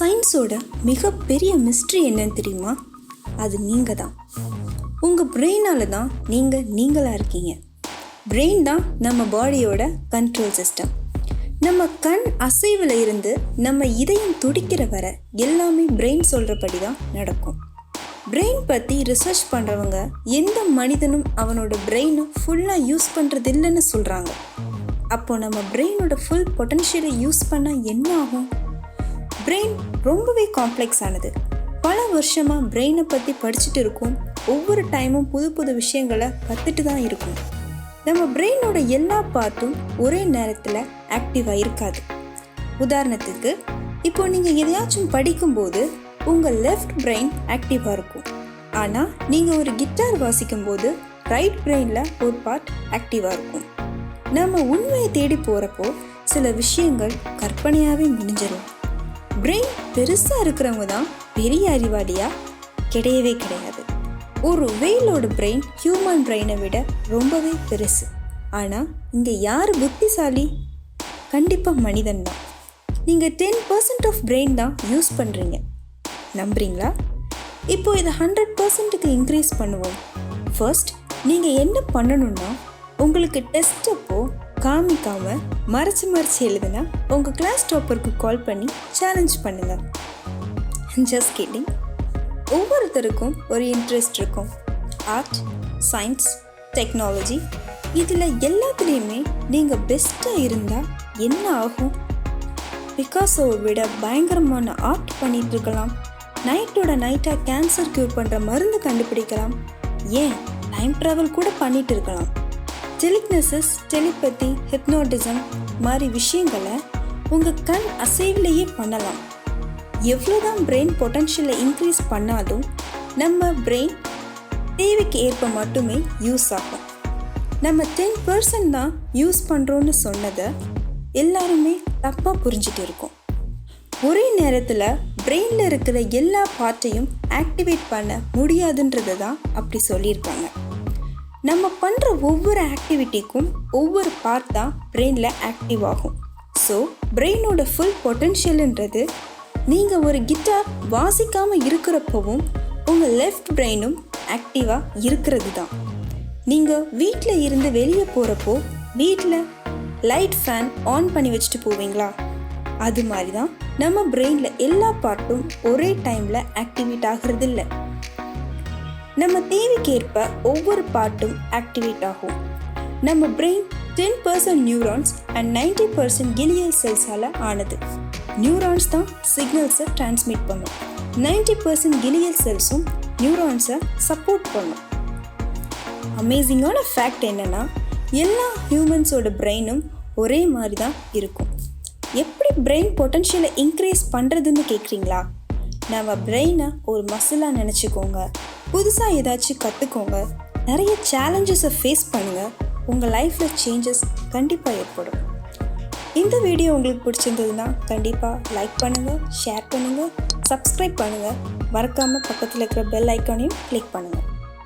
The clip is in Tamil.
சயின்ஸோட மிகப்பெரிய மிஸ்ட்ரி என்னன்னு தெரியுமா? அது நீங்கள் தான். உங்கள் பிரெயினால தான் நீங்களாக இருக்கீங்க. பிரெயின் தான் நம்ம பாடியோட கண்ட்ரோல் சிஸ்டம். நம்ம கண் அசைவில் இருந்து நம்ம இதயம் துடிக்கிற வர எல்லாமே பிரெயின் சொல்கிறபடி தான் நடக்கும். பிரெயின் பற்றி ரிசர்ச் பண்ணுறவங்க எந்த மனிதனும் அவனோட பிரெயினை ஃபுல்லாக யூஸ் பண்ணுறது இல்லைன்னு சொல்கிறாங்க. அப்போது நம்ம பிரெயினோட ஃபுல் பொட்டன்ஷியலை யூஸ் பண்ணால் என்ன ஆகும்? பிரெயின் ரொம்பவே காம்ப்ளெக்ஸ் ஆனது. பல வருஷமாக பிரெயினை பற்றி படிச்சுட்டு இருக்கோம். ஒவ்வொரு டைமும் புது புது விஷயங்களை கற்றுட்டு தான் இருக்கும். நம்ம பிரெயினோட எல்லா பார்ட்டும் ஒரே நேரத்தில் ஆக்டிவாக இருக்காது. உதாரணத்துக்கு, இப்போ நீங்கள் எதையாச்சும் படிக்கும்போது உங்கள் லெஃப்ட் பிரெயின் ஆக்டிவாக இருக்கும். ஆனால் நீங்கள் ஒரு கிட்டார் வாசிக்கும்போது ரைட் பிரெயினில் ஒரு பார்ட் ஆக்டிவாக இருக்கும். நம்ம உண்மையை தேடி போகிறப்போ சில விஷயங்கள் கற்பனையாகவே முடிஞ்சிடும். பிரெயின் பெருசாக இருக்கிறவங்க தான் பெரிய அறிவாளியா? கிடையவே கிடையாது. ஒரு வெயிலோட பிரெயின் ஹியூமன் பிரெயினை விட ரொம்பவே பெருசு. ஆனால் இங்கே யார் புத்திசாலி? கண்டிப்பாக மனிதன் தான். நீங்கள் 10% ஆஃப் பிரெயின் தான் யூஸ் பண்ணுறீங்க. நம்புறீங்களா? இப்போ இதை 100%க்கு இன்க்ரீஸ் பண்ணுவோம். ஃபர்ஸ்ட் நீங்கள் என்ன பண்ணணும்னா, உங்களுக்கு டெஸ்ட் அப்போ காமிக்காமல் மறைச்சு எழுதுனா உங்கள் கிளாஸ் டாப்பருக்கு கால் பண்ணி சேலஞ்ச் பண்ணுங்கள். Just kidding. ஒவ்வொருத்தருக்கும் ஒரு இன்ட்ரெஸ்ட் இருக்கும். ஆர்ட், சயின்ஸ், டெக்னாலஜி, இதில் எல்லாத்துலேயுமே நீங்கள் பெஸ்ட்டாக இருந்தால் என்ன ஆகும்? பிகாஸோவை விட பயங்கரமான ஆர்ட் பண்ணிகிட்ருக்கலாம். நைட்டோட நைட்டாக கேன்சர் க்யூர் பண்ணுற மருந்து கண்டுபிடிக்கலாம். ஏன் டைம் ட்ராவல் கூட பண்ணிகிட்டு இருக்கலாம். டெலிக்னசிஸ், டெலிபதி, ஹிப்னோட்டிசம் மாதிரி விஷயங்களை உங்கள் கண் அசைவிலேயே பண்ணலாம். எவ்வளோதான் பிரெயின் பொட்டன்ஷியலை இன்க்ரீஸ் பண்ணாலும் நம்ம பிரெயின் தேவைக்கு ஏற்ப மட்டுமே யூஸ் ஆகும். நம்ம 10% தான் யூஸ் பண்ணுறோன்னு சொன்னதை எல்லாருமே தப்பாக புரிஞ்சுட்டு இருக்கோம். ஒரே நேரத்தில் பிரெயினில் இருக்கிற எல்லா பார்ட்டையும் ஆக்டிவேட் பண்ண முடியாதுன்றதை தான் அப்படி சொல்லியிருக்காங்க. நம்ம பண்ணுற ஒவ்வொரு ஆக்டிவிட்டிக்கும் ஒவ்வொரு பார்ட் தான் பிரெயினில் ஆக்டிவ் ஆகும். ஸோ பிரெயினோட ஃபுல் பொட்டன்ஷியல்ன்றது நீங்கள் ஒரு கிட்டார் வாசிக்காமல் இருக்கிறப்பவும் உங்கள் லெஃப்ட் பிரெயினும் ஆக்டிவாக இருக்கிறது தான். நீங்கள் வீட்டில் இருந்து வெளியே போகிறப்போ வீட்டில் லைட் ஃபேன் ஆன் பண்ணி வச்சுட்டு போவீங்களா? அது மாதிரி தான் நம்ம பிரெயினில் எல்லா பார்ட்டும் ஒரே டைமில் ஆக்டிவேட் ஆகிறது இல்லை. நம்ம தேவைக்கேற்ப ஒவ்வொரு பார்ட்டும் ஆக்டிவேட் ஆகும். நம்ம பிரெயின் 10% நியூரான்ஸ் அண்ட் 90% கிலியல் செல்ஸால் ஆனது. நியூரான்ஸ் தான் சிக்னல்ஸை டிரான்ஸ்மிட் பண்ணும். 90% கிலியல் செல்ஸும் நியூரான்ஸை சப்போர்ட் பண்ணும். அமேசிங்கான ஃபேக்ட் என்னென்னா, எல்லா ஹியூமன்ஸோட பிரெயினும் ஒரே மாதிரி தான் இருக்கும். எப்படி பிரெயின் பொட்டன்ஷியலை இன்க்ரீஸ் பண்ணுறதுன்னு கேட்குறீங்களா? நம்ம பிரெயினை ஒரு மசிலாக நினச்சிக்கோங்க. புதுசாக ஏதாச்சும் கற்றுக்கோங்க. நிறைய சேலஞ்சஸை ஃபேஸ் பண்ணுங்கள். உங்கள் லைஃப்பில் சேஞ்சஸ் கண்டிப்பாக ஏற்படும். இந்த வீடியோ உங்களுக்கு பிடிச்சிருந்ததுன்னா கண்டிப்பாக லைக் பண்ணுங்கள், ஷேர் பண்ணுங்கள், சப்ஸ்கிரைப் பண்ணுங்கள். மறக்காமல் பக்கத்தில் இருக்கிற பெல் ஐக்கானையும் கிளிக் பண்ணுங்கள்.